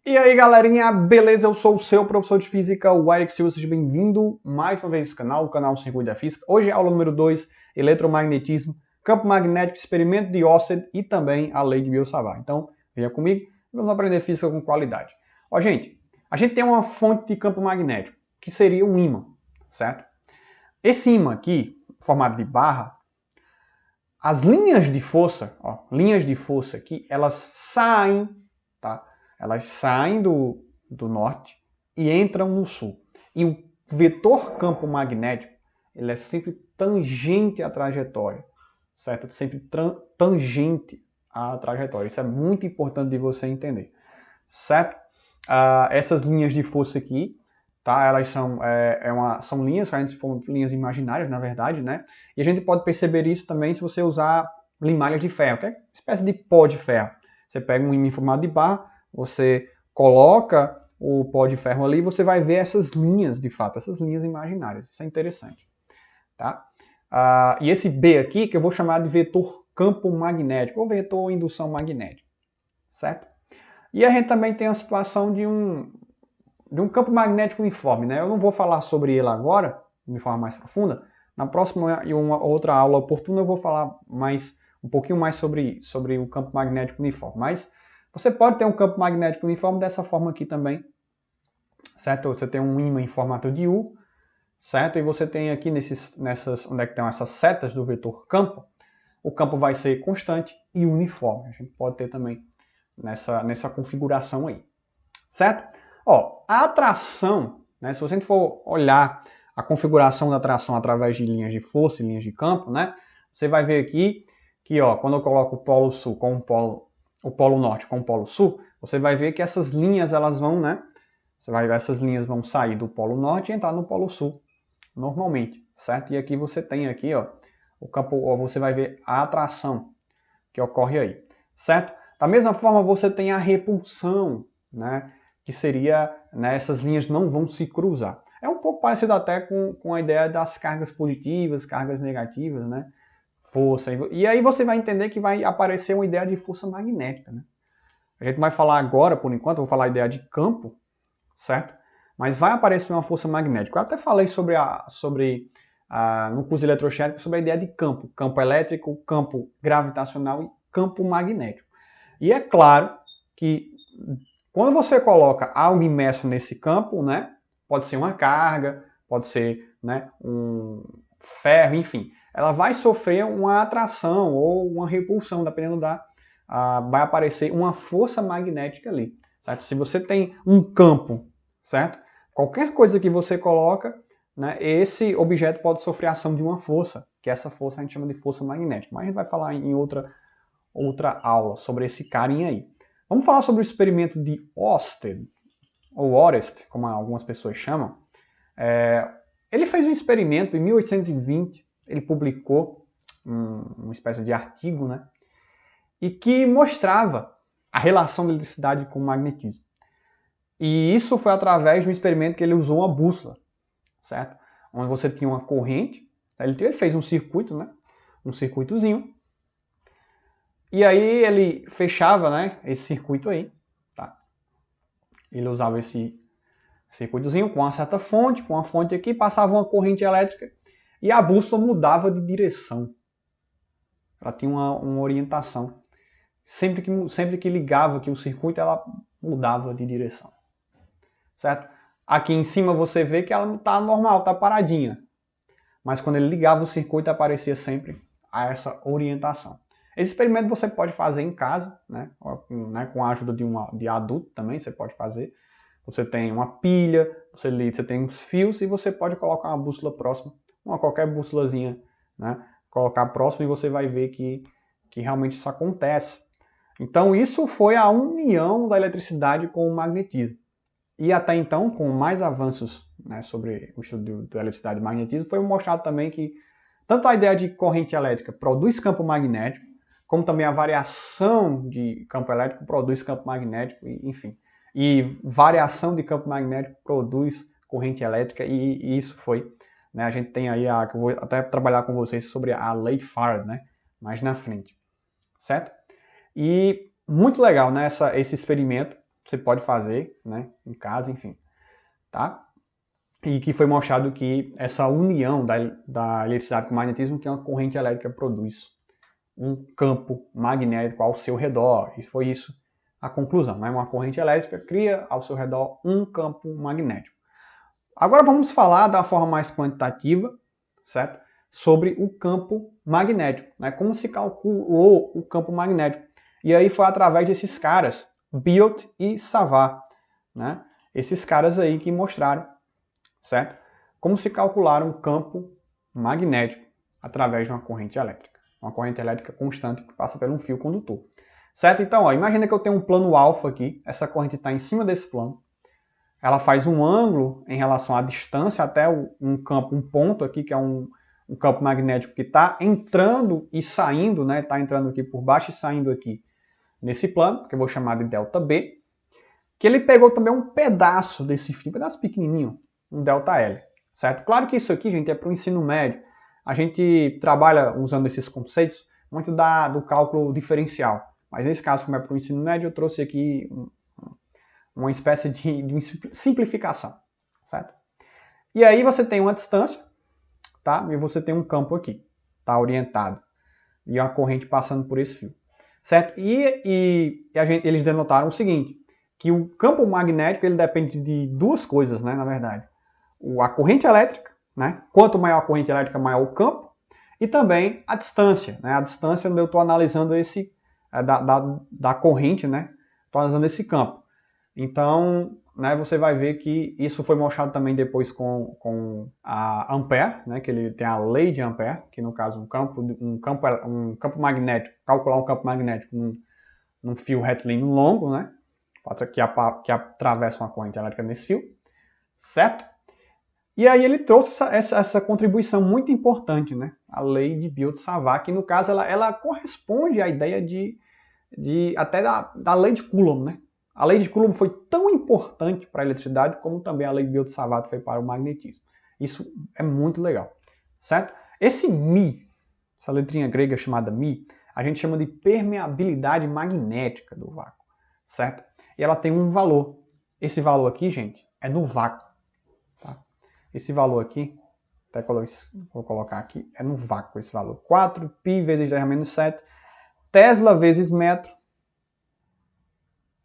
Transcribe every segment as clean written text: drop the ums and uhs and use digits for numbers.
E aí galerinha, beleza? Eu sou o seu professor de física, o Eric Silva, seja bem-vindo mais uma vez nesse canal, o canal Circuito da Física. Hoje é a aula número 2, eletromagnetismo, campo magnético, experimento de Oersted e também a lei de Biot-Savart. Então, venha comigo e vamos aprender física com qualidade. Ó, gente, a gente tem uma fonte de campo magnético, que seria um ímã, certo? Esse ímã aqui, formado de barra, as linhas de força aqui, elas saem, tá? Elas saem do norte e entram no sul. E o vetor campo magnético, ele é sempre tangente à trajetória, certo? Sempre tangente à trajetória. Isso é muito importante de você entender, certo? Essas linhas de força aqui, tá? Elas são linhas, que a gente chama de linhas imaginárias, na verdade, né? E a gente pode perceber isso também se você usar limalhas de ferro, que é uma espécie de pó de ferro. Você pega um ímã em formato de barra, você coloca o pó de ferro ali e você vai ver essas linhas, de fato, essas linhas imaginárias. Isso é interessante, tá? E esse B aqui, que eu vou chamar de vetor campo magnético, ou vetor indução magnética, certo? E a gente também tem a situação de um campo magnético uniforme, né? Eu não vou falar sobre ele agora, de forma mais profunda. Na próxima e uma outra aula oportuna eu vou falar um pouquinho mais sobre o campo magnético uniforme. Mas você pode ter um campo magnético uniforme dessa forma aqui também, certo? Você tem um ímã em formato de U, certo? E você tem aqui onde é que estão essas setas do vetor campo, o campo vai ser constante e uniforme. A gente pode ter também nessa configuração aí, certo? Ó, a atração, né, se você for olhar a configuração da atração através de linhas de força e linhas de campo, né, você vai ver aqui que, ó, quando eu coloco o polo sul com o polo norte com o polo sul, você vai ver que essas linhas elas vão, né, você vai ver essas linhas vão sair do polo norte e entrar no polo sul, normalmente, certo? E aqui você tem aqui, ó, o campo, ó, você vai ver a atração que ocorre aí, certo? Da mesma forma você tem a repulsão, né, que seria, né, essas linhas não vão se cruzar. É um pouco parecido até com a ideia das cargas positivas, cargas negativas, né? Força. E aí você vai entender que vai aparecer uma ideia de força magnética, né? A gente vai falar agora, por enquanto, eu vou falar a ideia de campo, certo? Mas vai aparecer uma força magnética. Eu até falei no curso de eletroestática sobre a ideia de campo. Campo elétrico, campo gravitacional e campo magnético. E é claro que quando você coloca algo imerso nesse campo, né, pode ser uma carga, pode ser, né, um ferro, enfim, ela vai sofrer uma atração ou uma repulsão, dependendo vai aparecer uma força magnética ali, certo? Se você tem um campo, certo? Qualquer coisa que você coloca, né, esse objeto pode sofrer a ação de uma força, que essa força a gente chama de força magnética. Mas a gente vai falar em outra aula sobre esse carinha aí. Vamos falar sobre o experimento de Oersted, ou Oersted, como algumas pessoas chamam. Ele fez um experimento em 1820, ele publicou uma espécie de artigo, né, e que mostrava a relação da eletricidade com o magnetismo. E isso foi através de um experimento que ele usou uma bússola, certo? Onde você tinha uma corrente, ele fez um circuito, né, um circuitozinho, e aí ele fechava, né, esse circuito aí, tá? Ele usava esse circuitozinho com uma certa fonte, com uma fonte aqui, passava uma corrente elétrica e a bússola mudava de direção. Ela tinha uma orientação. Sempre que ligava aqui o circuito, ela mudava de direção, certo? Aqui em cima você vê que ela não está normal, está paradinha. Mas quando ele ligava o circuito, aparecia sempre essa orientação. Esse experimento você pode fazer em casa, né, com a ajuda de adulto também, você pode fazer. Você tem uma pilha, você tem uns fios e você pode colocar uma bússola próxima, qualquer bússolazinha, né, colocar próximo e você vai ver que realmente isso acontece. Então isso foi a união da eletricidade com o magnetismo. E até então, com mais avanços, né, sobre o estudo da eletricidade e magnetismo, foi mostrado também que tanto a ideia de corrente elétrica produz campo magnético, como também a variação de campo elétrico produz campo magnético, enfim. E variação de campo magnético produz corrente elétrica, e isso foi, né, a gente tem aí, que eu vou até trabalhar com vocês sobre a lei de Faraday, né, mais na frente, certo? E muito legal, né, esse experimento, você pode fazer, né, em casa, enfim, tá? E que foi mostrado que essa união da eletricidade com o magnetismo, que uma corrente elétrica produz um campo magnético ao seu redor. E foi isso a conclusão, né? Uma corrente elétrica cria ao seu redor um campo magnético. Agora vamos falar da forma mais quantitativa, certo? Sobre o campo magnético, né? Como se calculou o campo magnético. E aí foi através desses caras, Biot e Savart, né? Esses caras aí que mostraram, certo? Como se calcular um campo magnético através de uma corrente elétrica. Uma corrente elétrica constante que passa por um fio condutor. Certo? Então, ó, imagina que eu tenho um plano alfa aqui, essa corrente está em cima desse plano, ela faz um ângulo em relação à distância até um campo, um ponto aqui, que é um campo magnético que está entrando e saindo, né? Está entrando aqui por baixo e saindo aqui nesse plano, que eu vou chamar de ΔB, que ele pegou também um pedaço desse fio, um pedaço pequenininho, um ΔL, certo? Claro que isso aqui, gente, é para o ensino médio. A gente trabalha usando esses conceitos muito do cálculo diferencial. Mas nesse caso, como é para o ensino médio, eu trouxe aqui uma espécie de simplificação, certo? E aí você tem uma distância, tá? E você tem um campo aqui, tá? Orientado. E uma corrente passando por esse fio, certo? Eles denotaram o seguinte, que o campo magnético ele depende de duas coisas, né? Na verdade. A corrente elétrica, né? Quanto maior a corrente elétrica, maior o campo. E também a distância, né? A distância onde eu estou analisando da corrente, né? Estou analisando esse campo. Então, né, você vai ver que isso foi mostrado também depois com a Ampère, né, que ele tem a lei de Ampère, que no caso um campo magnético, calcular um campo magnético num fio retilíneo longo, né, que atravessa uma corrente elétrica nesse fio, certo? E aí ele trouxe essa contribuição muito importante, né, a lei de Biot-Savart, que no caso ela corresponde à ideia até da lei de Coulomb, né? A lei de Coulomb foi tão importante para a eletricidade como também a lei de Biot-Savart foi para o magnetismo. Isso é muito legal, certo? Esse μ, essa letrinha grega chamada μ, a gente chama de permeabilidade magnética do vácuo, certo? E ela tem um valor. Esse valor aqui, gente, é no vácuo. Tá? Esse valor aqui, até vou colocar aqui, é no vácuo esse valor. 4π vezes 10⁻⁷, Tesla vezes metro,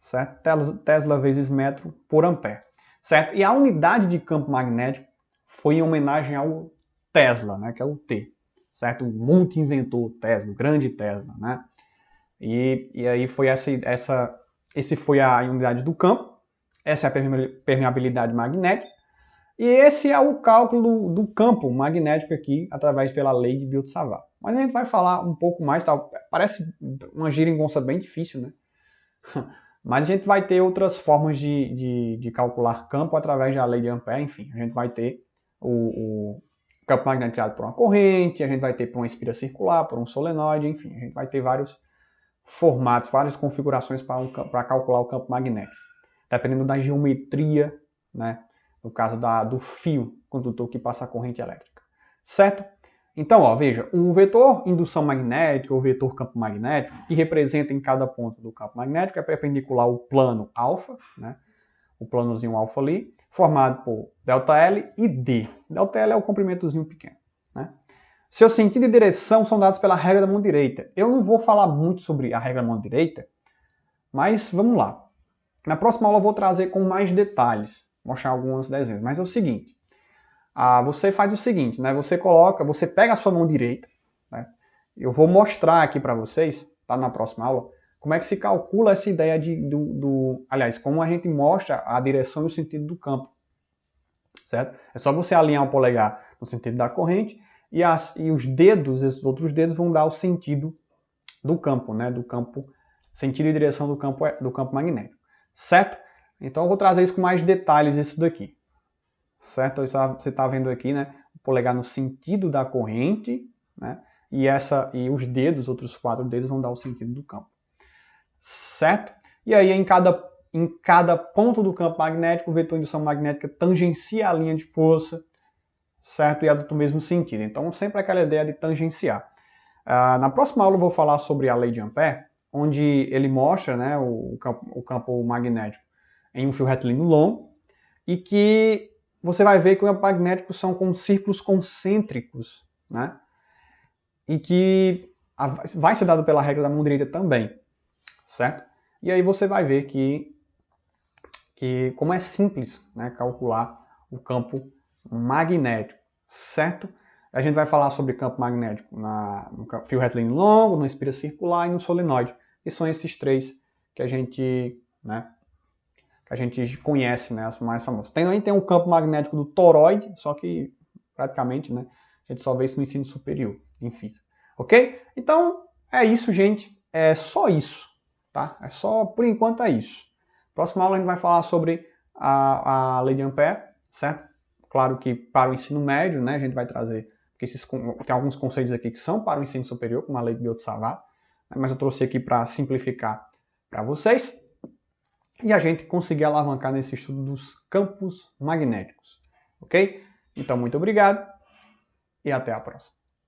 certo? Tesla vezes metro por ampere, certo? E a unidade de campo magnético foi em homenagem ao Tesla, né? Que é o T, certo? O multi-inventor Tesla, o grande Tesla, né? E aí foi esse foi a unidade do campo, essa é a permeabilidade magnética, e esse é o cálculo do campo magnético aqui, através pela lei de Biot-Savart. Mas a gente vai falar um pouco mais, tá? Parece uma geringonça bem difícil, né? Mas a gente vai ter outras formas de calcular campo através da lei de Ampère, enfim. A gente vai ter o campo magnético criado por uma corrente, a gente vai ter por uma espira circular, por um solenoide, enfim. A gente vai ter vários formatos, várias configurações para calcular o campo magnético. Dependendo da geometria, né? No caso do fio condutor que passa a corrente elétrica. Certo? Então, ó, veja, o vetor indução magnética, ou vetor campo magnético, que representa em cada ponto do campo magnético, é perpendicular ao plano alfa, né? O planozinho alfa ali, formado por ΔL e D. ΔL é o comprimentozinho pequeno, né? Seu sentido e direção são dados pela regra da mão direita. Eu não vou falar muito sobre a regra da mão direita, mas vamos lá. Na próxima aula eu vou trazer com mais detalhes, mostrar alguns desenhos. Mas é o seguinte, você faz o seguinte, né? Você pega a sua mão direita, né? Eu vou mostrar aqui para vocês, tá? Na próxima aula, como é que se calcula essa ideia aliás, como a gente mostra a direção e o sentido do campo, certo? É só você alinhar o polegar no sentido da corrente e os dedos, esses outros dedos, vão dar o sentido do campo, né? Do campo, sentido e direção do campo magnético, certo? Então eu vou trazer isso com mais detalhes, isso daqui. Certo? Você está vendo aqui, né? O polegar no sentido da corrente, né? E os dedos, outros 4 dedos, vão dar o sentido do campo. Certo? E aí, em cada ponto do campo magnético, o vetor de indução magnética tangencia a linha de força, certo? E adota o mesmo sentido. Então, sempre aquela ideia de tangenciar. Na próxima aula, eu vou falar sobre a lei de Ampère, onde ele mostra, né, o campo magnético em um fio retilíneo longo, e que você vai ver que o campo magnético são com círculos concêntricos, né? E que vai ser dado pela regra da mão direita também, certo? E aí você vai ver que como é simples, né, calcular o campo magnético, certo? A gente vai falar sobre campo magnético no fio retilíneo longo, no espira circular e no solenoide. E são esses três que a gente, né, conhece, né, as mais famosas. Também tem um campo magnético do toroide, só que praticamente, né, a gente só vê isso no ensino superior, em física. Ok? Então, é isso, gente. É só isso, tá? É só, por enquanto, é isso. Próxima aula a gente vai falar sobre a lei de Ampère, certo? Claro que para o ensino médio, né, a gente vai trazer, porque tem alguns conceitos aqui que são para o ensino superior, como a lei de Biot-Savart, né, mas eu trouxe aqui para simplificar para vocês e a gente conseguir alavancar nesse estudo dos campos magnéticos, ok? Então, muito obrigado e até a próxima.